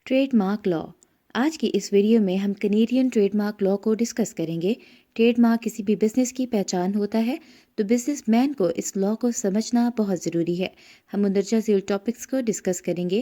Trade mark لا. آج کی اس video میں ہم کنیڈین ٹریڈ مارک لا کو ڈسکس کریں گے. ٹریڈ مارک کسی بھی بزنس کی پہچان ہوتا ہے تو بزنس مین کو اس لا کو سمجھنا بہت ضروری ہے. ہم مندرجہ ذیل ٹاپکس کو ڈسکس کریں گے.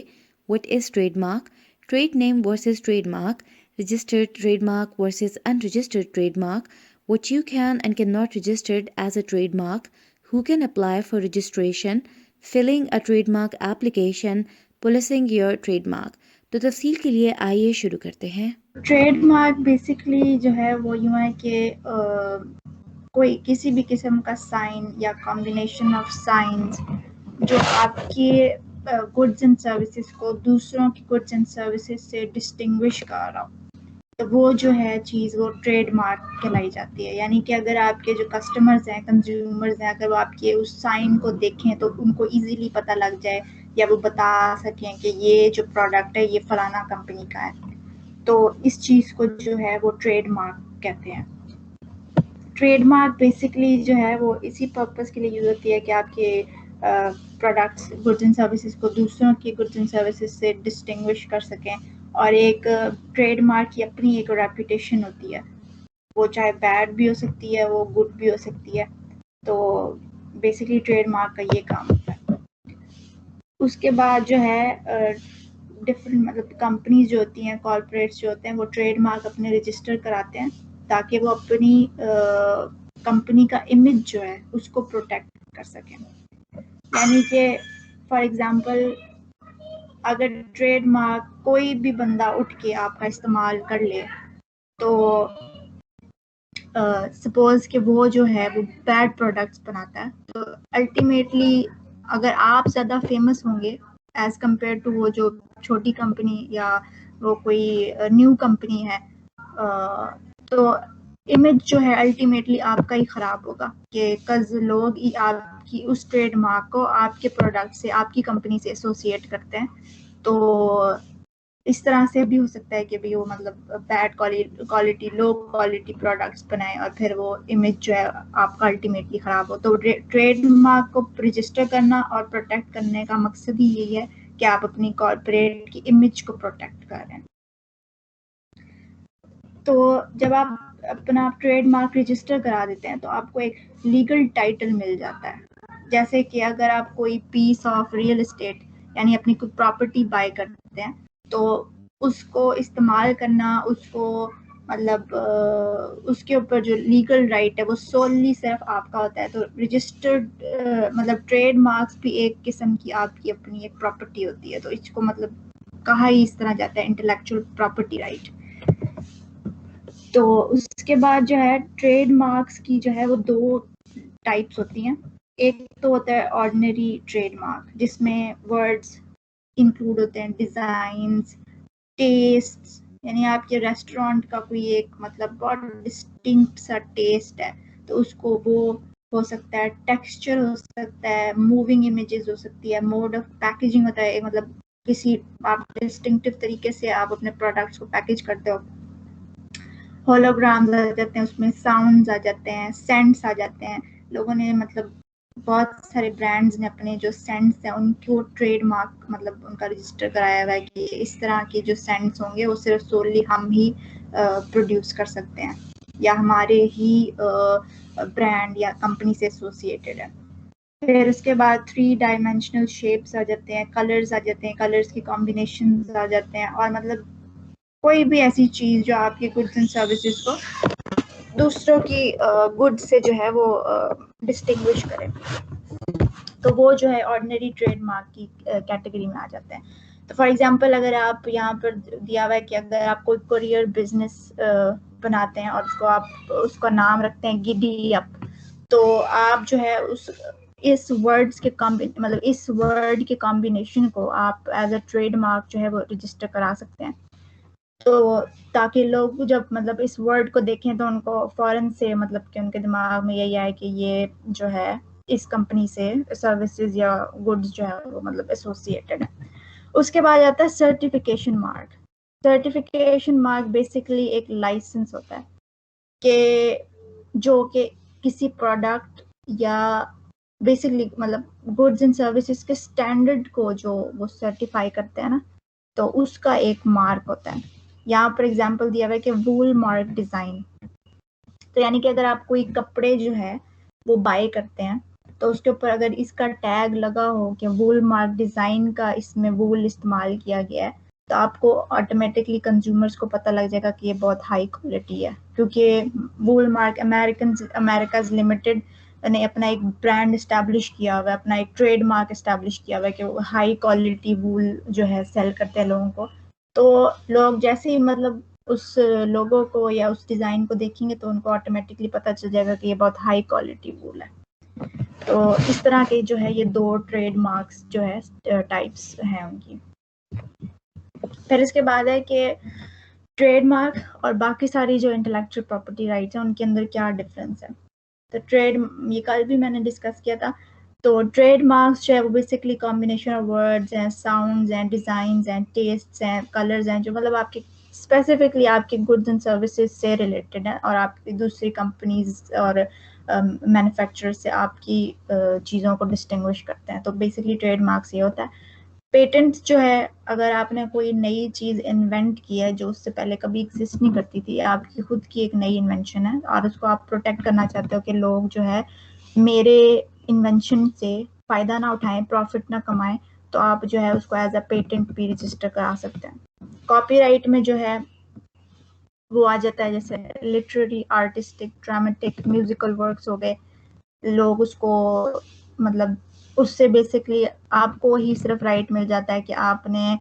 What is trade mark, trade name versus trade mark, registered trade mark versus unregistered trade mark, what you can and cannot registered as a trademark, who can apply for registration, filling a trademark application, policing your trademark. تو تفصیل کے لیے آئیے شروع کرتے ہیں. Trade mark basically جو ہے وہ یوں ہے کہ کوئی کسی بھی قسم کا سائن یا کمبینیشن آف سائنز جو آپ کی گڈز اینڈ سروسز کو دوسروں کی گڈز اینڈ سروسز سے ڈسٹنگوش کر رہا ہو، تو وہ جو ہے چیز وہ ٹریڈ مارک کہلائی جاتی ہے. یعنی کہ اگر آپ کے جو کسٹمرز ہیں، کنزیومرز ہیں، اگر وہ آپ کے اس سائن کو دیکھیں تو ان کو ایزیلی پتہ لگ جائے یا وہ بتا سکیں کہ یہ جو پروڈکٹ ہے یہ فلانا کمپنی کا ہے. تو اس چیز کو جو ہے وہ ٹریڈ مارک کہتے ہیں. ٹریڈ مارک بیسکلی جو ہے وہ اسی پرپس کے لیے یوز ہوتی ہے کہ آپ کے پروڈکٹس، گڈز اینڈ سروسز کو دوسروں کی گڈز اینڈ سروسز سے ڈسٹنگوش کر سکیں. اور ایک ٹریڈ مارک کی اپنی ایک ریپوٹیشن ہوتی ہے، وہ چاہے بیڈ بھی ہو سکتی ہے، وہ گڈ بھی ہو سکتی ہے. تو بیسکلی ٹریڈ مارک کا یہ کام ہوتا ہے. اس کے بعد جو ہے ڈفرنٹ مطلب کمپنیز جو ہوتی ہیں، کارپوریٹس جو ہوتے ہیں، وہ ٹریڈ مارک اپنے رجسٹر کراتے ہیں تاکہ وہ اپنی کمپنی کا امیج جو ہے اس کو پروٹیکٹ کر سکیں. یعنی کہ فار ایگزامپل اگر ٹریڈ مارک کوئی بھی بندہ اٹھ کے آپ کا استعمال کر لے تو سپوز کہ وہ جو ہے وہ بیڈ پروڈکٹس بناتا ہے، تو الٹیمیٹلی اگر آپ زیادہ فیمس ہوں گے ایز کمپیئر ٹو وہ جو چھوٹی کمپنی یا وہ کوئی نیو کمپنی ہے، تو امیج جو ہے الٹیمیٹلی آپ کا ہی خراب ہوگا کہ کز لوگ آپ کی اس ٹریڈ مارک کو آپ کے پروڈکٹ سے، آپ کی کمپنی سے ایسوسیٹ کرتے ہیں. تو اس طرح سے بھی ہو سکتا ہے کہ بھی وہ مطلب bad quality, low quality products بنائیں اور پھر وہ امیج جو ہے آپ کا الٹیمیٹلی خراب ہو. تو ٹریڈ مارک کو رجسٹر کرنا اور پروٹیکٹ کرنے کا مقصد ہی یہی ہے کہ آپ اپنی کارپوریٹ کی امیج کو پروٹیکٹ کر رہے ہیں. تو جب آپ اپنا ٹریڈ مارک رجسٹر کرا دیتے ہیں تو آپ کو ایک لیگل ٹائٹل مل جاتا ہے. جیسے کہ اگر آپ کوئی پیس آف ریئل اسٹیٹ یعنی اپنی کوئی پراپرٹی بائی کرتے ہیں تو اس کو استعمال کرنا، اس کو مطلب اس کے اوپر جو لیگل رائٹ ہے وہ سوللی صرف آپ کا ہوتا ہے. تو رجسٹرڈ مطلب ٹریڈ مارکس بھی ایک قسم کی آپ کی اپنی ایک پراپرٹی ہوتی ہے. تو اس کو مطلب کہا ہی اس طرح جاتا ہے انٹلیکچوئل پراپرٹی رائٹ. تو اس کے بعد جو ہے ٹریڈ مارکس کی جو ہے وہ دو ٹائپس ہوتی ہیں. ایک تو ہوتا ہے آرڈنری ٹریڈ مارک جس میں ورڈز انکلوڈ ہوتے ہیں، ڈیزائنز، ٹیسٹ. یعنی آپ کے ریسٹورینٹ کا کوئی ایک مطلب بہت ڈسٹنکٹ سا ٹیسٹ ہے تو اس کو وہ ہو سکتا ہے، ٹیکسچر ہو سکتا ہے، موونگ امیجز ہو سکتی ہے، موڈ آف پیکیجنگ ہوتا ہے. مطلب کسی آپ ڈسٹنکٹیو طریقے سے آپ اپنے پروڈکٹس کو پیکیج کرتے ہو. ہولوگرامز آ جاتے ہیں، اس میں ساؤنڈز آ جاتے ہیں، سینٹس آ جاتے ہیں. لوگوں نے مطلب بہت سارے برانڈز نے اپنے جو سینٹس ہیں ان کو ٹریڈ مارک مطلب ان کا رجسٹر کرایا ہوا ہے کہ اس طرح کے جو سینٹس ہوں گے وہ صرف سوللی ہم ہی پروڈیوس کر سکتے ہیں یا ہمارے ہی برانڈ یا کمپنی سے ایسوسیٹڈ ہے. پھر اس کے بعد 3 ڈائمینشنل شیپس آ جاتے ہیں، کلرز آ جاتے ہیں، کلرز کی کمبینیشنز آ جاتے ہیں، اور مطلب کوئی بھی ایسی چیز جو آپ کی گڈز اینڈ سروسز کو دوسروں کی گڈ سے جو ہے وہ ڈسٹنگوش کرے. تو وہ جو ہے آرڈنری ٹریڈ مارک کی کیٹیگری میں آ جاتے ہیں. تو فار ایگزامپل اگر آپ یہاں پر دیا ہوا ہے کہ اگر آپ کوئی کوریئر بزنس بناتے ہیں اور اس کا نام رکھتے ہیں گڈی اپ، تو آپ جو ہے اس ورڈز کے مطلب اس ورڈ کے کمبینیشن کو آپ ایز اے ٹریڈ مارک جو ہے وہ رجسٹر کرا سکتے ہیں. تو تاکہ لوگ جب مطلب اس ورڈ کو دیکھیں تو ان کو فوراً سے مطلب کہ ان کے دماغ میں یہی آئے کہ یہ جو ہے اس کمپنی سے سروسز یا گڈز جو ہے وہ مطلب ایسوسیٹڈ ہے. اس کے بعد آتا ہے certification mark. Certification mark basically ایک لائسنس ہوتا ہے کہ جو کہ کسی پروڈکٹ یا بیسکلی مطلب گڈز اینڈ سروسز کے اسٹینڈرڈ کو جو وہ سرٹیفائی کرتے ہیں نا، تو اس کا ایک مارک ہوتا ہے. یہاں پر ایگزامپل دیا ہوا ہے کہ وول مارک ڈیزائن. تو یعنی کہ اگر آپ کوئی کپڑے جو ہے وہ بائی کرتے ہیں تو اس کے اوپر اگر اس کا ٹیگ لگا ہو کہ وول مارک ڈیزائن کا اس میں وول استعمال کیا گیا ہے تو آپ کو آٹومیٹکلی کنزیومرز کو پتہ لگ جائے گا کہ یہ بہت ہائی کوالٹی ہے, کیونکہ وول مارک امریکاز لمیٹڈ نے اپنا ایک برانڈ اسٹیبلش کیا ہوا ہے, اپنا ایک ٹریڈ مارک اسٹیبلش کیا ہوا ہے کہ وہ ہائی کوالٹی وول جو ہے سیل کرتے ہیں لوگوں کو. تو لوگ جیسے ہی مطلب اس لوگو کو یا اس ڈیزائن کو دیکھیں گے تو ان کو آٹومیٹکلی پتہ چل جائے گا کہ یہ بہت ہائی کوالٹی وول ہے. تو اس طرح کے جو ہے یہ 2 ٹریڈ مارکس جو ہے ٹائپس ہیں ان کی. پھر اس کے بعد ہے کہ ٹریڈ مارک اور باقی ساری جو انٹلیکچوئل پراپرٹی رائٹس ہیں ان کے اندر کیا ڈفرینس ہے. تو یہ کل بھی میں نے ڈسکس کیا تھا. تو ٹریڈ مارکس جو ہے وہ بیسکلی کمبینیشن آف ورڈز ہیں, ساؤنڈز ہیں, ڈیزائنز ہیں, ٹیسٹس ہیں, کلرز ہیں, جو مطلب آپ کے اسپیسیفکلی آپ کے گڈز اینڈ سروسز سے ریلیٹڈ ہیں اور آپ کی دوسری کمپنیز اور مینوفیکچرر سے آپ کی چیزوں کو ڈسٹنگوش کرتے ہیں. تو بیسکلی ٹریڈ مارکس یہ ہوتا ہے. پیٹنٹ جو ہے اگر آپ نے کوئی نئی چیز انوینٹ کی ہے جو اس سے پہلے کبھی ایگزسٹ نہیں کرتی تھی, آپ کی خود کی ایک نئی انوینشن ہے اور اس کو آپ پروٹیکٹ کرنا چاہتے ہو کہ لوگ جو ہے میرے انوینشن سے فائدہ نہ اٹھائیں, پروفٹ نہ کمائیں, تو آپ جو ہے اس کو ایز اے پیٹنٹ بھی رجسٹر کرا سکتے ہیں. کاپی رائٹ میں جو ہے وہ آ جاتا ہے جیسے literary, artistic, dramatic, musical works ہو گئے. لوگ اس کو مطلب اس سے بیسکلی آپ کو ہی صرف رائٹ مل جاتا ہے کہ آپ نے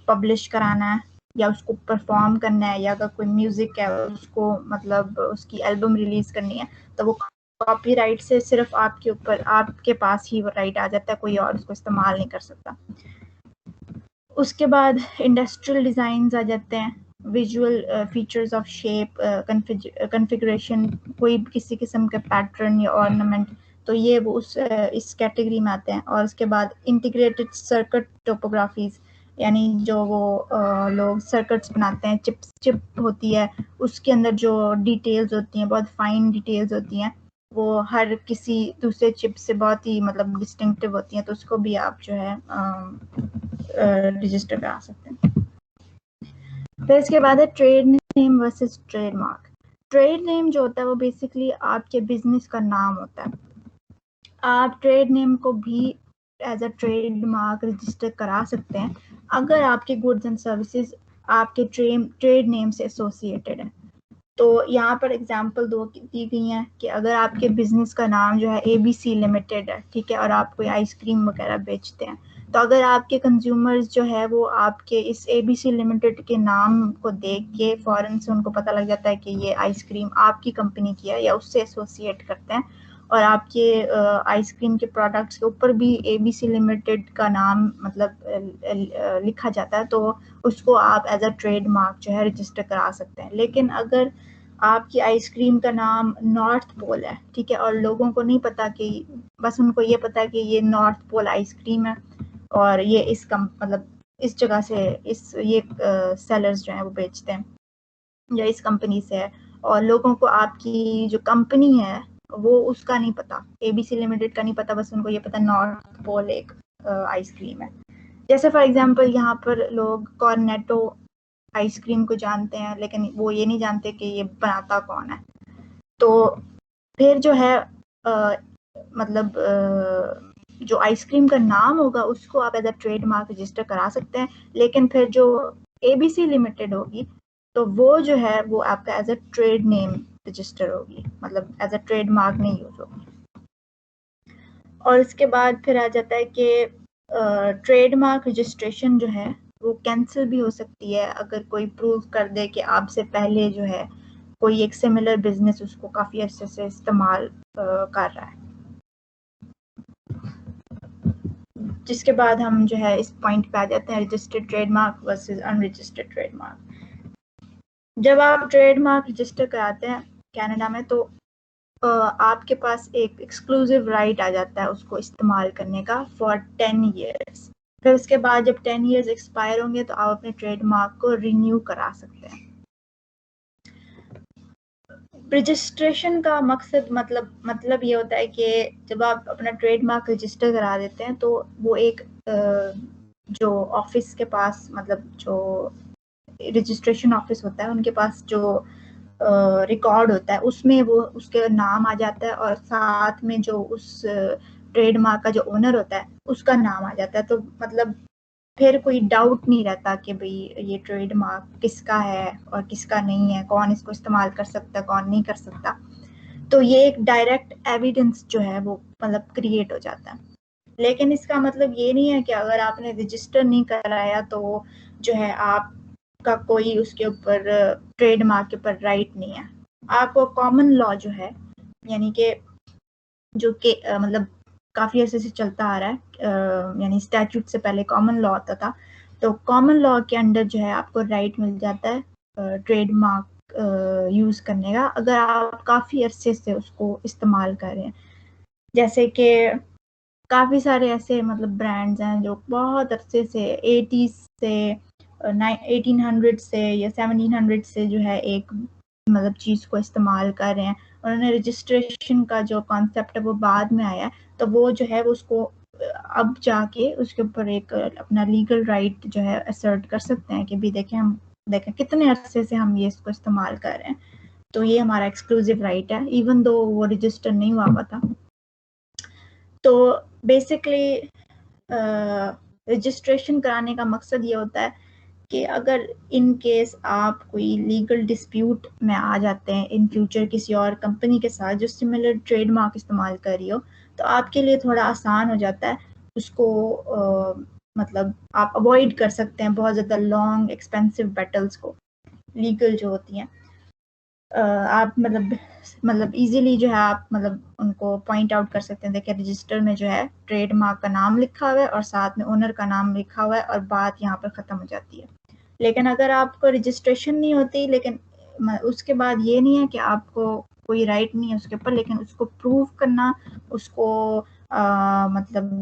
پبلش کرانا ہے یا اس کو پرفارم کرنا ہے, یا اگر کوئی میوزک ہے اس کو مطلب اس کی البم ریلیز کرنی ہے تو وہ کاپی رائٹ سے صرف آپ کے اوپر, آپ کے پاس ہی وہ رائٹ آ جاتا ہے, کوئی اور اس کو استعمال نہیں کر سکتا. اس کے بعد انڈسٹریل ڈیزائنز آ جاتے ہیں, visual features of shape, configuration, کوئی کسی قسم کا پیٹرن یا آرنامنٹ, تو یہ وہ اس کیٹیگری میں آتے ہیں. اور اس کے بعد انٹیگریٹڈ سرکٹ ٹوپوگرافیز, یعنی جو وہ لوگ سرکٹس بناتے ہیں, چپ ہوتی ہے اس کے اندر جو ڈیٹیلز ہوتی ہیں, بہت فائن ڈیٹیلز ہوتی ہیں, وہ ہر کسی دوسرے چپ سے بہت ہی مطلب ڈسٹنکٹیو ہوتی ہیں, تو اس کو بھی آپ جو ہے رجسٹر کرا سکتے ہیں. پھر اس کے بعد ہے trade name versus trade mark. Trade نیم جو ہوتا ہے وہ بیسکلی آپ کے بزنس کا نام ہوتا ہے. آپ ٹریڈ نیم کو بھی as a trade mark register کرا سکتے ہیں اگر آپ کے گڈز اینڈ سروسز آپ کے ٹریڈ نیم سے ایسوسیٹڈ ہیں. تو یہاں پر اگزامپل دی گئی ہیں کہ اگر آپ کے بزنس کا نام جو ہے ABC لمیٹڈ ہے, ٹھیک ہے, اور آپ کوئی آئس کریم وغیرہ بیچتے ہیں, تو اگر آپ کے کنزیومرز جو ہے وہ آپ کے اس ABC لمیٹڈ کے نام کو دیکھ کے فوراً سے ان کو پتہ لگ جاتا ہے کہ یہ آئس کریم آپ کی کمپنی کی ہے یا اس سے ایسوسیٹ کرتے ہیں, اور آپ کے آئس کریم کے پروڈکٹس کے اوپر بھی ABC لمیٹڈ کا نام مطلب لکھا جاتا ہے, تو اس کو آپ ایز اے ٹریڈ مارک جو ہے رجسٹر کرا سکتے ہیں. لیکن اگر آپ کی آئس کریم کا نام نارتھ پول ہے, ٹھیک ہے, اور لوگوں کو نہیں پتا, کہ بس ان کو یہ پتا کہ یہ نارتھ پول آئس کریم ہے اور یہ اس کا مطلب اس جگہ سے یہ سیلرز جو ہیں وہ بیچتے ہیں یا اس کمپنی سے ہے, اور لوگوں کو آپ کی جو کمپنی ہے وہ اس کا نہیں پتا, ABC لمیٹڈ کا نہیں پتا, بس ان کو یہ پتا نارتھ پول ایک آئس کریم ہے. جیسے فار ایگزامپل یہاں پر لوگ کارنیٹو آئس کریم کو جانتے ہیں لیکن وہ یہ نہیں جانتے کہ یہ بناتا کون ہے. تو پھر جو ہے مطلب جو آئس کریم کا نام ہوگا اس کو آپ as a trade mark register کرا سکتے ہیں, لیکن پھر جو ABC لمیٹڈ ہوگی تو وہ جو ہے وہ آپ کا as a trade name register ہوگی, مطلب ایز اے ٹریڈ مارک نہیں یوز ہوگی. اور اس کے بعد پھر آ جاتا ہے کہ ٹریڈ مارک رجسٹریشن جو ہے وہ کینسل بھی ہو سکتی ہے اگر کوئی پروو کر دے کہ آپ سے پہلے جو ہے کوئی ایک سملر بزنس اس کو کافی عرصے سے استعمال کر رہا ہے. جس کے بعد ہم جو ہے اس پوائنٹ پہ آ جاتے ہیں رجسٹرڈ ٹریڈ مارک ورسز ان رجسٹرڈ ٹریڈ مارک. جب آپ ٹریڈ مارک رجسٹر کراتے ہیں کینیڈا میں تو آپ کے پاس ایک ایکسکلوزیو رائٹ آ جاتا ہے اس کو استعمال کرنے کا فار 10 ایئرس. پھر اس کے بعد جب 10 ایئرس ایکسپائر ہوں گے تو آپ اپنے ٹریڈ مارک کو رینیو کرا سکتے ہیں. رجسٹریشن کا مقصد مطلب یہ ہوتا ہے کہ جب آپ اپنا ٹریڈ مارک رجسٹر کرا دیتے ہیں تو وہ ایک جو آفس کے پاس مطلب جو رجسٹریشن آفس ہوتا ہے ان کے پاس جو ریکارڈ ہوتا ہے اس میں وہ اس کے نام آ جاتا ہے اور ساتھ میں جو اس ٹریڈ مارک کا جو اونر ہوتا ہے اس کا نام آ جاتا ہے. تو مطلب پھر کوئی ڈاؤٹ نہیں رہتا کہ بھئی یہ ٹریڈ مارک کس کا ہے اور کس کا نہیں ہے, کون اس کو استعمال کر سکتا ہے کون نہیں کر سکتا. تو یہ ایک ڈائریکٹ ایویڈنس جو ہے وہ مطلب کریٹ ہو جاتا ہے. لیکن اس کا مطلب یہ نہیں ہے کہ اگر آپ نے رجسٹر نہیں کرایا تو جو ہے آپ کا کوئی اس کے اوپر ٹریڈ مارک کے اوپر رائٹ نہیں ہے. آپ کو کامن لا جو ہے یعنی کہ جو کہ مطلب کافی عرصے سے چلتا آ رہا ہے, یعنی اسٹیچوٹ سے پہلے کامن لا ہوتا تھا, تو کامن لا کے انڈر جو ہے آپ کو رائٹ مل جاتا ہے ٹریڈ مارک یوز کرنے کا اگر آپ کافی عرصے سے اس کو استعمال کر رہے ہیں. جیسے کہ کافی سارے ایسے مطلب برانڈز ہیں جو بہت عرصے سے 80s سے 1800 سے یا 1700 سے جو ہے ایک مطلب چیز کو استعمال کر رہے ہیں. انہوں نے رجسٹریشن کا جو کانسیپٹ ہے وہ بعد میں آیا, تو وہ جو ہے وہ اس کو اب جا کے اس کے اوپر ایک اپنا لیگل رائٹ جو ہے اسرٹ کر سکتے ہیں کہ بھی دیکھیں کتنے عرصے سے ہم یہ اس کو استعمال کر رہے ہیں, تو یہ ہمارا ایکسکلوزیو رائٹ ہے ایون دو وہ رجسٹر نہیں ہوا تھا. تو بیسکلی رجسٹریشن کرانے کا مقصد یہ ہوتا ہے کہ اگر ان کیس آپ کوئی لیگل ڈسپیوٹ میں آ جاتے ہیں ان فیوچر کسی اور کمپنی کے ساتھ جو سملر ٹریڈ مارک استعمال کر رہی ہو, تو آپ کے لیے تھوڑا آسان ہو جاتا ہے اس کو مطلب آپ اوائڈ کر سکتے ہیں بہت زیادہ لانگ ایکسپینسو بیٹلز کو لیگل جو ہوتی ہیں. آپ مطلب ایزیلی جو ہے آپ مطلب ان کو پوائنٹ آؤٹ کر سکتے ہیں دیکھیں رجسٹر میں جو ہے ٹریڈ مارک کا نام لکھا ہوا ہے اور ساتھ میں اونر کا نام لکھا ہوا ہے اور بات یہاں پر ختم ہو جاتی ہے. لیکن اگر آپ کو رجسٹریشن نہیں ہوتی لیکن اس کے بعد یہ نہیں ہے کہ آپ کو کوئی رائٹ نہیں ہے اس کے اوپر, لیکن اس کو پروو کرنا, اس کو مطلب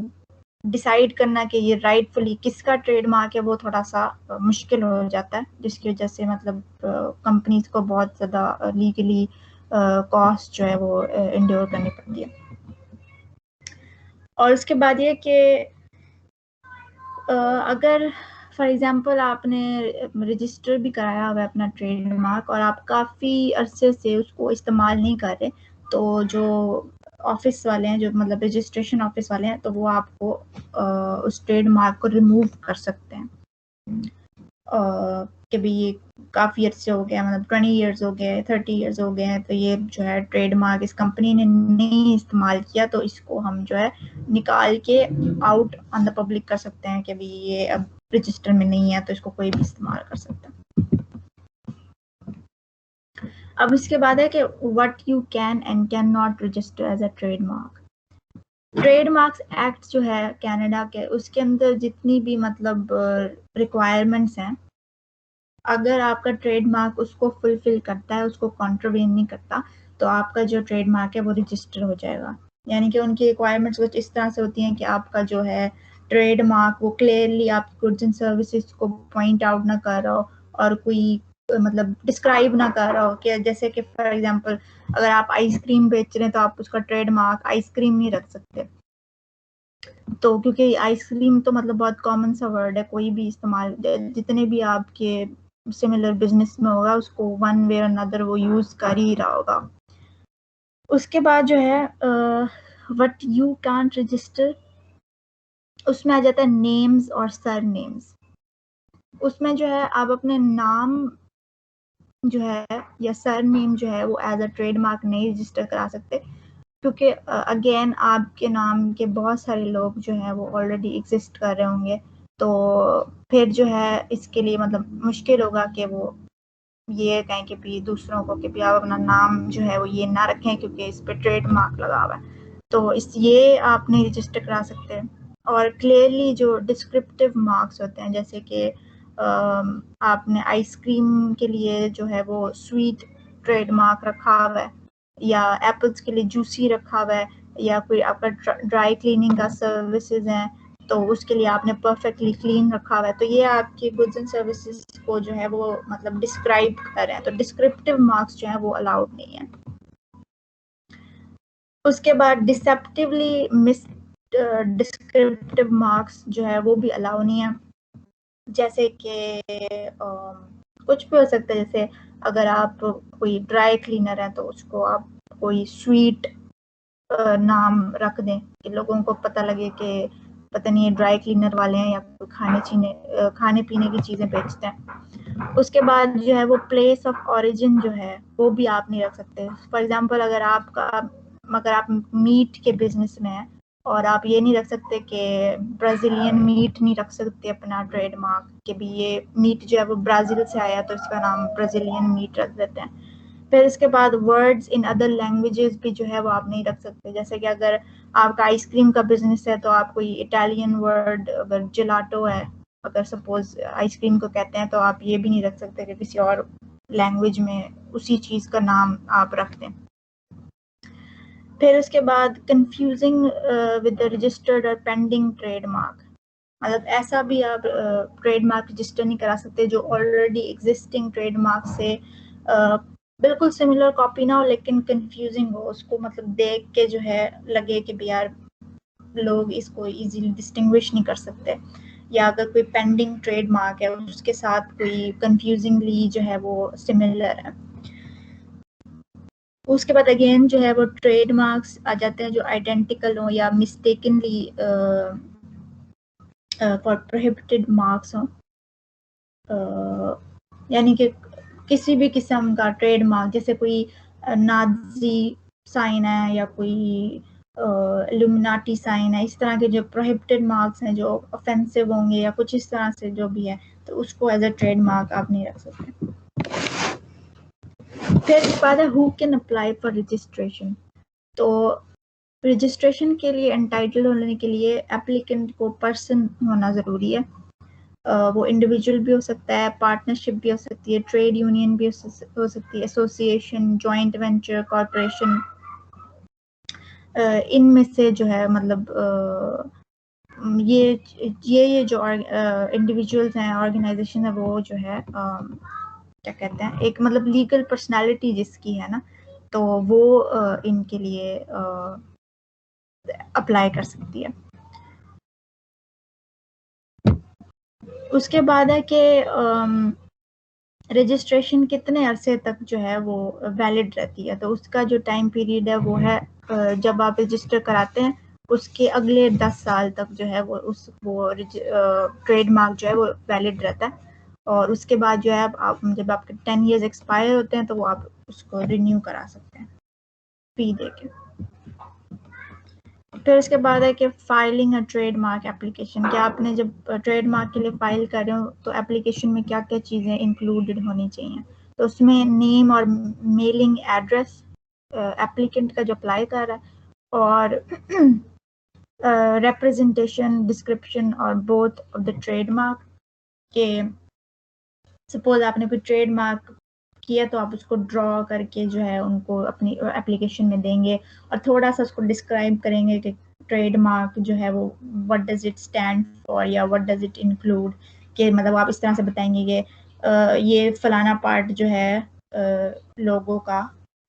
ڈیسائیڈ کرنا کہ یہ رائٹ فلی کس کا ٹریڈ مارک ہے وہ تھوڑا سا مشکل ہو جاتا ہے, جس کی وجہ سے مطلب کمپنیز کو بہت زیادہ لیگلی کاسٹ جو ہے وہ انڈیور کرنی پڑتی ہے. اور اس کے بعد یہ کہ اگر فار ایگزامپل آپ نے رجسٹر بھی کرایا ہوا ہے اپنا ٹریڈ مارک اور آپ کافی عرصے سے اس کو استعمال نہیں کر رہے, تو جو آفس والے ہیں جو مطلب رجسٹریشن آفس والے ہیں تو وہ آپ کو اس ٹریڈ مارک کو ریموو کر سکتے ہیں کہ بھئی یہ کافی عرصے ہو گیا مطلب 20 ایئرز ہو گئے 30 ایئرز ہو گئے ہیں, تو یہ جو ہے ٹریڈ مارک اس کمپنی نے نہیں استعمال کیا, تو اس کو ہم جو ہے نکال کے آؤٹ آن دا پبلک کر سکتے ہیں کہ بھئی یہ اب رجسٹر میں نہیں ہے تو اس کو کوئی بھی استعمال کر سکتا ہے. اب اس کے بعد ہے کہ what you can and cannot register as a trademark. Trade marks act جو ہے کینیڈا کے, اس کے اندر جتنی بھی مطلب ریکوائرمنٹس ہیں, اگر آپ کا ٹریڈ مارک اس کو فلفل کرتا ہے, اس کو کانٹروین نہیں کرتا, تو آپ کا جو ٹریڈ مارک ہے وہ رجسٹر ہو جائے گا. یعنی کہ ان کی ریکوائرمنٹس کچھ اس طرح سے ہوتی ہیں کہ آپ کا جو ہے ٹریڈ مارک وہ کلیئرلی آپ گڈز اینڈ سروسز کو پوائنٹ آؤٹ نہ کر رہا ہو اور کوئی مطلب ڈسکرائب نہ کر رہا ہو, کہ جیسے کہ فار ایگزامپل اگر آپ آئس کریم بیچ رہے ہیں تو آپ اس کا ٹریڈ مارک آئس کریم نہیں رکھ سکتے, تو کیونکہ آئس کریم تو مطلب بہت کامن سا ورڈ ہے, کوئی بھی استعمال جتنے بھی آپ کے سملر بزنس میں ہوگا اس کو ون وے اور ندر وہ یوز کر ہی رہا ہوگا. اس کے بعد جو ہے وٹ یو کانٹ رجسٹر, اس میں آ جاتا ہے نیمز اور سر نیمز. اس میں جو ہے آپ اپنے نام جو ہے یا سر نیم جو ہے وہ ایز اے ٹریڈ مارک نہیں رجسٹر کرا سکتے, کیونکہ اگین آپ کے نام کے بہت سارے لوگ جو ہیں وہ آلریڈی ایگزسٹ کر رہے ہوں گے, تو پھر جو ہے اس کے لیے مطلب مشکل ہوگا کہ وہ یہ کہیں کہ بھی دوسروں کو کہ بھی آپ اپنا نام جو ہے وہ یہ نہ رکھیں کیونکہ اس پہ ٹریڈ مارک لگا ہوا ہے, تو یہ آپ نہیں رجسٹر کرا سکتے. اور کلیئرلی جو ڈسکرپٹیو مارکس ہوتے ہیں, جیسے کہ آپ نے آئس کریم کے لیے جو ہے وہ سویٹ ٹریڈ مارک رکھا ہوا ہے, یا ایپلس کے لیے جوسی رکھا ہوا ہے, یا کوئی آپ کا ڈرائی کلیننگ کا سروسز ہیں تو اس کے لیے آپ نے پرفیکٹلی کلین رکھا ہوا ہے, تو یہ آپ کی گڈز اینڈ سروسز کو جو ہے وہ مطلب ڈسکرائب کر رہے ہیں, تو ڈسکرپٹیو مارکس جو ہیں وہ الاؤڈ نہیں ہیں. اس کے بعد ڈسیپٹیولی مس ڈسکرپٹیو مارکس جو ہے وہ بھی الاؤ نہیں ہے، جیسے کہ کچھ بھی ہو سکتا ہے، جیسے اگر آپ کوئی ڈرائی کلینر ہے تو اس کو آپ کوئی سویٹ نام رکھ دیں کہ لوگوں کو پتہ لگے کہ پتہ نہیں یہ ڈرائی کلینر والے ہیں یا کھانے پینے کی چیزیں بیچتے ہیں۔ اس کے بعد جو ہے وہ پلیس آف اوریجن جو ہے وہ بھی آپ نہیں رکھ سکتے۔ فار ایگزامپل اگر آپ میٹ کے بزنس میں ہیں اور آپ یہ نہیں رکھ سکتے کہ برازیلین میٹ نہیں رکھ سکتے اپنا ٹریڈ مارک کہ بھی یہ میٹ جو ہے وہ برازیل سے آیا تو اس کا نام برازیلین میٹ رکھ دیتے ہیں۔ پھر اس کے بعد ورڈز ان ادر لینگویجز بھی جو ہے وہ آپ نہیں رکھ سکتے، جیسے کہ اگر آپ کا آئس کریم کا بزنس ہے تو آپ کوئی اٹالین ورڈ اگر جلاٹو ہے، اگر سپوز آئس کریم کو کہتے ہیں تو آپ یہ بھی نہیں رکھ سکتے کہ کسی اور لینگویج میں اسی چیز کا نام آپ رکھ دیں۔ پھر اس کے بعد کنفیوزنگ ود رجسٹرڈ اور پینڈنگ ٹریڈ مارک، مطلب ایسا بھی آپ ٹریڈ مارک رجسٹر نہیں کرا سکتے جو آلریڈی ایگزسٹنگ ٹریڈ مارک سے بالکل سملر کاپی نہ ہو لیکن کنفیوزنگ ہو، اس کو مطلب دیکھ کے جو ہے لگے کہ یار لوگ اس کو ایزیلی ڈسٹنگوش نہیں کر سکتے، یا اگر کوئی پینڈنگ ٹریڈ مارک ہے اس کے ساتھ کوئی کنفیوزنگلی جو ہے وہ سملر ہے۔ اس کے بعد اگین جو ہے وہ ٹریڈ مارکس آ جاتے ہیں جو آئیڈینٹیکل ہوں یا مسٹیکنلی پروہیبٹڈ مارکس ہوں، یعنی کہ کسی بھی قسم کا ٹریڈ مارک جیسے کوئی نازی سائن ہے یا کوئی الومناٹی سائن ہے، اس طرح کے جو پروہیبٹڈ مارکس ہیں جو آفینسو ہوں گے یا کچھ اس طرح سے جو بھی ہے تو اس کو ایز اے ٹریڈ مارک آپ نہیں رکھ سکتے۔ پھر اس کے بعد ہے who can apply for registration, تو رجسٹریشن کے لیے انٹائٹل ہونے کے لیے اپلیکنٹ کو پرسن ہونا ضروری ہے، وہ انڈیویجول بھی ہو سکتا ہے، پارٹنرشپ بھی ہو سکتی ہے، ٹریڈ یونین بھی ہو سکتی ہے، ایسوسیشن، جوائنٹ وینچر، کارپوریشن، ان میں سے جو ہے مطلب یہ جو انڈیویجولز ہیں، آرگنائزیشن ہے، وہ جو ہے کیا کہتے ہیں ایک مطلب لیگل پرسنالٹی جس کی ہے نا تو وہ ان کے لیے اپلائی کر سکتی ہے۔ اس کے بعد ہے کہ رجسٹریشن کتنے عرصے تک جو ہے وہ ویلڈ رہتی ہے، تو اس کا جو ٹائم پیریڈ ہے وہ ہے جب آپ رجسٹر کراتے ہیں اس کے اگلے 10 سال تک جو ہے وہ ٹریڈ مارک جو ہے وہ ویلڈ رہتا ہے، اور اس کے بعد جو ہے جب آپ کے 10 ایئرز ایکسپائر ہوتے ہیں تو وہ آپ اس کو رینیو کرا سکتے ہیں فی دے کے۔ پھر اس کے بعد ہے کہ فائلنگ اے ٹریڈ مارک اپلیکیشن، کہ آپ نے جب ٹریڈ مارک کے لیے فائل کر رہے ہو تو اپلیکیشن میں کیا کیا چیزیں انکلوڈڈ ہونی چاہیے، تو اس میں نیم اور میلنگ ایڈریس اپلیکنٹ کا جو اپلائی کر رہا ہے، اور ریپرزنٹیشن، ڈسکرپشن اور both of the trade mark, کہ سپوز آپ نے کوئی ٹریڈ مارک کیا تو آپ اس کو ڈرا کر کے جو ہے ان کو اپنی اپلیکیشن میں دیں گے اور تھوڑا سا اس کو ڈسکرائب کریں گے کہ ٹریڈ مارک جو ہے وہ what does it stand for یا وٹ ڈز اٹ انکلوڈ، کہ مطلب آپ اس طرح سے بتائیں گے کہ یہ فلانا پارٹ جو ہے لوگو کا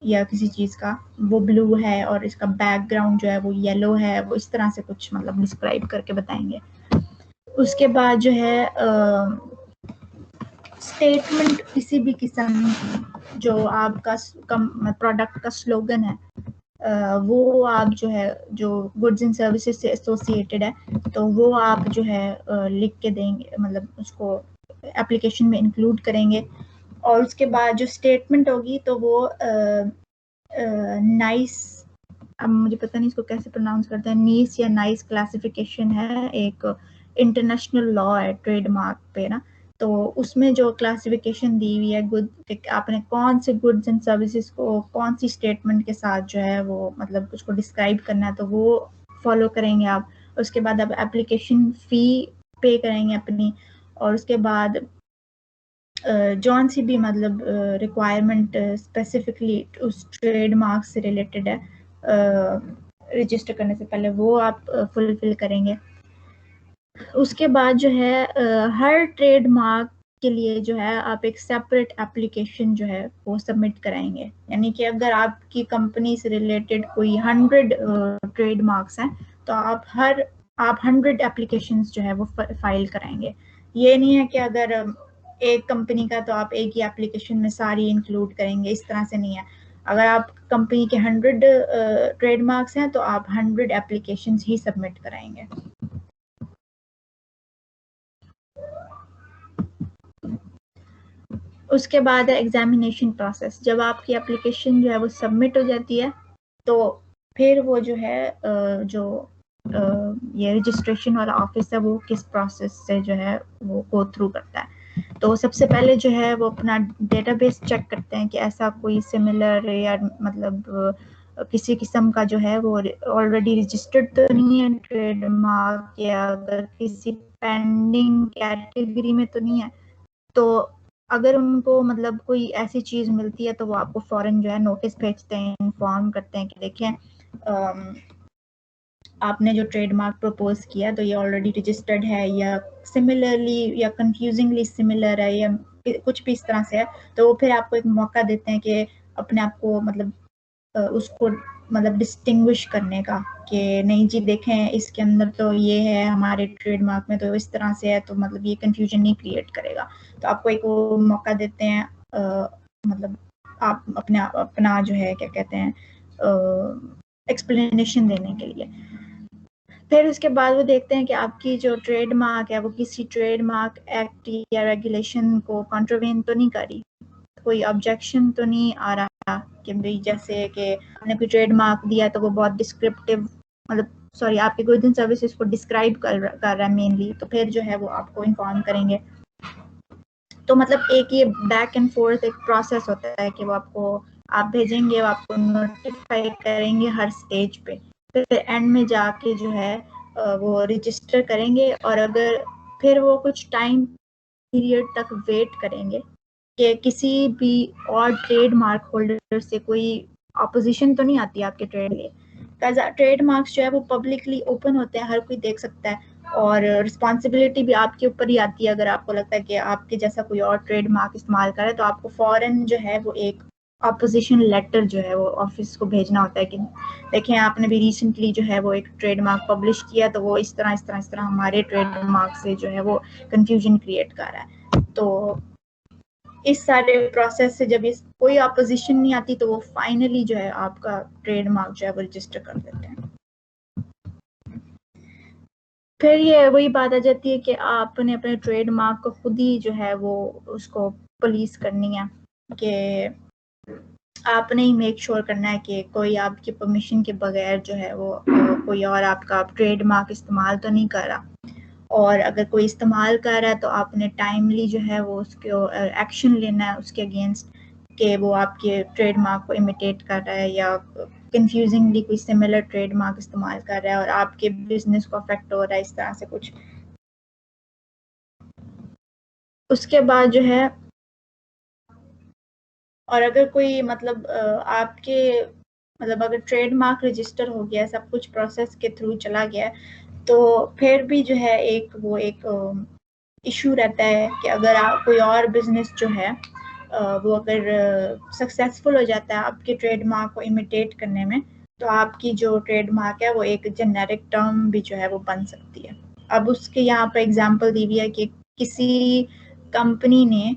یا کسی چیز کا وہ بلو ہے اور اس کا بیک گراؤنڈ جو ہے وہ یلو ہے، وہ اس طرح سے کچھ مطلب ڈسکرائب کر کے بتائیں گے۔ اس کے بعد جو ہے اسٹیٹمنٹ کسی بھی قسم جو آپ کا پروڈکٹ کا سلوگن ہے وہ آپ جو ہے جو گڈز اینڈ سروسز سے ایسوسیٹڈ ہے تو وہ آپ جو ہے لکھ کے دیں گے، مطلب اس کو اپلیکیشن میں انکلوڈ کریں گے۔ اور اس کے بعد جو اسٹیٹمنٹ ہوگی تو وہ نائس، اب مجھے پتہ نہیں اس کو کیسے پروناؤنس کرتے ہیں، نیس یا نائس کلاسیفیکیشن ہے، ایک انٹرنیشنل لا ہے ٹریڈ مارک پہ نا، تو اس میں جو کلاسیفیکیشن دی ہوئی ہے آپ نے کون سے گڈز اینڈ سروسز کو کون سی اسٹیٹمنٹ کے ساتھ جو ہے وہ مطلب اس کو ڈسکرائب کرنا ہے تو وہ فالو کریں گے آپ۔ اس کے بعد آپ اپلیکیشن فی پے کریں گے اپنی، اور اس کے بعد جون سی بھی مطلب ریکوائرمنٹ اسپیسیفکلی اس ٹریڈ مارک سے ریلیٹڈ ہے رجسٹر کرنے سے پہلے وہ آپ فلفل کریں گے۔ اس کے بعد جو ہے ہر ٹریڈ مارک کے لیے جو ہے آپ ایک سیپریٹ اپلیکیشن جو ہے وہ سبمٹ کرائیں گے، یعنی کہ اگر آپ کی کمپنی سے ریلیٹڈ کوئی 100 ٹریڈ مارکس ہیں تو آپ 100 اپلیکیشنز جو ہے وہ فائل کرائیں گے. یہ نہیں ہے کہ اگر ایک کمپنی کا تو آپ ایک ہی اپلیکیشن میں ساری انکلوڈ کریں گے, اس طرح سے نہیں ہے. اگر آپ کمپنی کے 100 ٹریڈ مارکس ہیں تو آپ 100 اپلیکیشنز ہی سبمٹ کرائیں گے. اس کے بعد ہے ایگزامینیشن پروسیس. جب آپ کی اپلیکیشن جو ہے وہ سبمٹ ہو جاتی ہے تو پھر وہ جو ہے یہ رجسٹریشن والا آفس ہے وہ کس پروسیس سے جو ہے وہ گو تھرو کرتا ہے. تو سب سے پہلے جو ہے وہ اپنا ڈیٹا بیس چیک کرتے ہیں کہ ایسا کوئی سملر یا مطلب کسی قسم کا جو ہے وہ آلریڈی رجسٹرڈ تو نہیں ہے ٹریڈ مارک, یا اگر کسی پینڈنگ کیٹیگری میں تو نہیں ہے. تو اگر ان کو مطلب کوئی ایسی چیز ملتی ہے تو وہ آپ کو فوراً جو ہے نوٹس بھیجتے ہیں, انفارم کرتے ہیں کہ دیکھیں آپ نے جو ٹریڈ مارک پروپوز کیا تو یہ آلریڈی رجسٹرڈ ہے یا سملرلی یا کنفیوزنگلی سملر ہے یا کچھ بھی اس طرح سے ہے. تو وہ پھر آپ کو ایک موقع دیتے ہیں کہ اپنے آپ کو مطلب اس کو مطلب ڈسٹنگوش کرنے کا کہ نہیں جی دیکھیں اس کے اندر تو یہ ہے ہمارے ٹریڈ مارک میں تو اس طرح سے ہے, تو مطلب یہ کنفیوژن نہیں کریٹ کرے گا. تو آپ کو ایک وہ موقع دیتے ہیں مطلب آپ اپنا جو ہے کیا کہتے ہیں ایکسپلینیشن دینے کے لیے. پھر اس کے بعد وہ دیکھتے ہیں کہ آپ کی جو ٹریڈ مارک ہے وہ کسی ٹریڈ مارک ایکٹ یا ریگولیشن کو کانٹرووین تو نہیں کری, کوئی آبجیکشن تو نہیں آ رہا کہ بھئی جیسے کہ آپ نے کوئی ٹریڈ مارک دیا تو وہ بہت ڈسکرپٹیو مطلب آپ کے گڈز اینڈ سروسز کو ڈسکرائب کر رہا ہے مینلی, تو پھر جو ہے وہ آپ کو انفارم کریں گے. تو مطلب ایک یہ بیک اینڈ فورتھ ایک پروسیس ہوتا ہے کہ وہ آپ بھیجیں گے, وہ آپ کو نوٹیفائی کریں گے ہر سٹیج پہ. پھر اینڈ میں جا کے جو ہے وہ رجسٹر کریں گے, اور اگر پھر وہ کچھ ٹائم پیریڈ تک ویٹ کریں گے کہ کسی بھی اور ٹریڈ مارک ہولڈر سے کوئی اپوزیشن تو نہیں آتی آپ کے ٹریڈ میں. ٹریڈ مارکس جو ہے وہ پبلکلی اوپن ہوتے ہیں, ہر کوئی دیکھ سکتا ہے, اور رسپانسبلٹی بھی آپ کے اوپر ہی آتی ہے. اگر آپ کو لگتا ہے کہ آپ کے جیسا کوئی اور ٹریڈ مارک استعمال کرے تو آپ کو فوراً جو ہے وہ ایک اپوزیشن لیٹر جو ہے وہ آفس کو بھیجنا ہوتا ہے کہ دیکھیں آپ نے بھی ریسنٹلی جو ہے وہ ایک ٹریڈ مارک پبلش کیا تو وہ اس طرح ہمارے ٹریڈ مارک سے جو ہے وہ کنفیوژن کریٹ کر رہا ہے. تو اس سارے پروسیس سے جب کوئی اپوزیشن نہیں آتی تو وہ فائنلی جو ہے آپ کا ٹریڈ مارک جو ہے وہ رجسٹر کر دیتے ہیں. پھر یہ وہی بات آ جاتی ہے کہ آپ نے اپنے ٹریڈ مارک کو خود ہی جو ہے وہ اس کو پولیس کرنی ہے, کہ آپ نے ہی میک شور کرنا ہے کہ کوئی آپ کی پرمیشن کے بغیر جو ہے وہ کوئی اور آپ کا ٹریڈ مارک استعمال تو نہیں کر رہا. اور اگر کوئی استعمال کر رہا ہے تو آپ نے ٹائملی جو ہے وہ اس کو ایکشن لینا ہے اس کے اگینسٹ کہ وہ آپ کے ٹریڈ مارک کو امیٹیٹ کر رہا ہے یا کنفیوزنگلی کوئی سملر ٹریڈ مارک استعمال کر رہا ہے اور آپ کے بزنس کو افیکٹ ہو رہا ہے اس طرح سے کچھ. اس کے بعد جو ہے اور اگر کوئی مطلب آپ کے مطلب اگر ٹریڈ مارک رجسٹر ہو گیا, سب کچھ پروسیس کے تھرو چلا گیا, تو پھر بھی جو ہے ایک ایشو رہتا ہے کہ اگر آپ کوئی اور بزنس جو ہے وہ اگر سکسیزفل ہو جاتا ہے آپ کے ٹریڈ مارک کو امیٹیٹ کرنے میں, تو آپ کی جو ٹریڈ مارک ہے وہ ایک جنیرک ٹرم بھی جو ہے وہ بن سکتی ہے. اب اس کے یہاں پہ اگزامپل دی ہوئی ہے کہ کسی کمپنی نے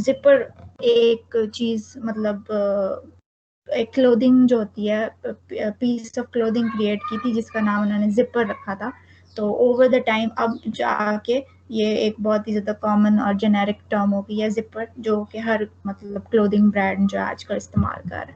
زپر ایک چیز مطلب ایک کلودنگ جو ہوتی ہے پیس آف کلودنگ کریٹ کی تھی جس کا نام انہوں نے زپر رکھا تھا. تو اوور دا ٹائم اب جا کے یہ ایک بہت ہی زیادہ کامن اور جنیرک ٹرم ہو گئی ہے زپر, جو کہ ہر مطلب کلودنگ برانڈ جو آج کل استعمال کر رہا ہے.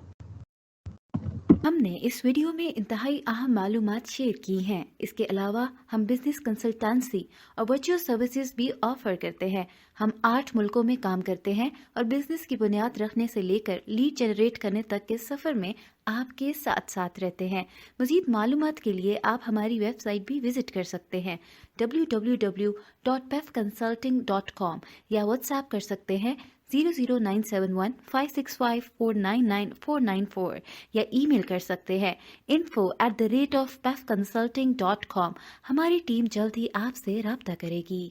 ہم نے اس ویڈیو میں انتہائی اہم معلومات شیئر کی ہیں. اس کے علاوہ ہم بزنس کنسلٹنسی اور ورچوئل سروسز بھی آفر کرتے ہیں. ہم 8 ملکوں میں کام کرتے ہیں اور بزنس کی بنیاد رکھنے سے لے کر لیڈ جنریٹ کرنے تک کے سفر میں آپ کے ساتھ رہتے ہیں. مزید معلومات کے لیے آپ ہماری ویب سائٹ بھی وزٹ کر سکتے ہیں www.pefconsulting.com یا واٹس ایپ کر سکتے ہیں 009715654999494 یا ای میل کر سکتے ہیں info@pefconsulting.com. ہماری ٹیم جلد ہی آپ سے رابطہ کرے گی.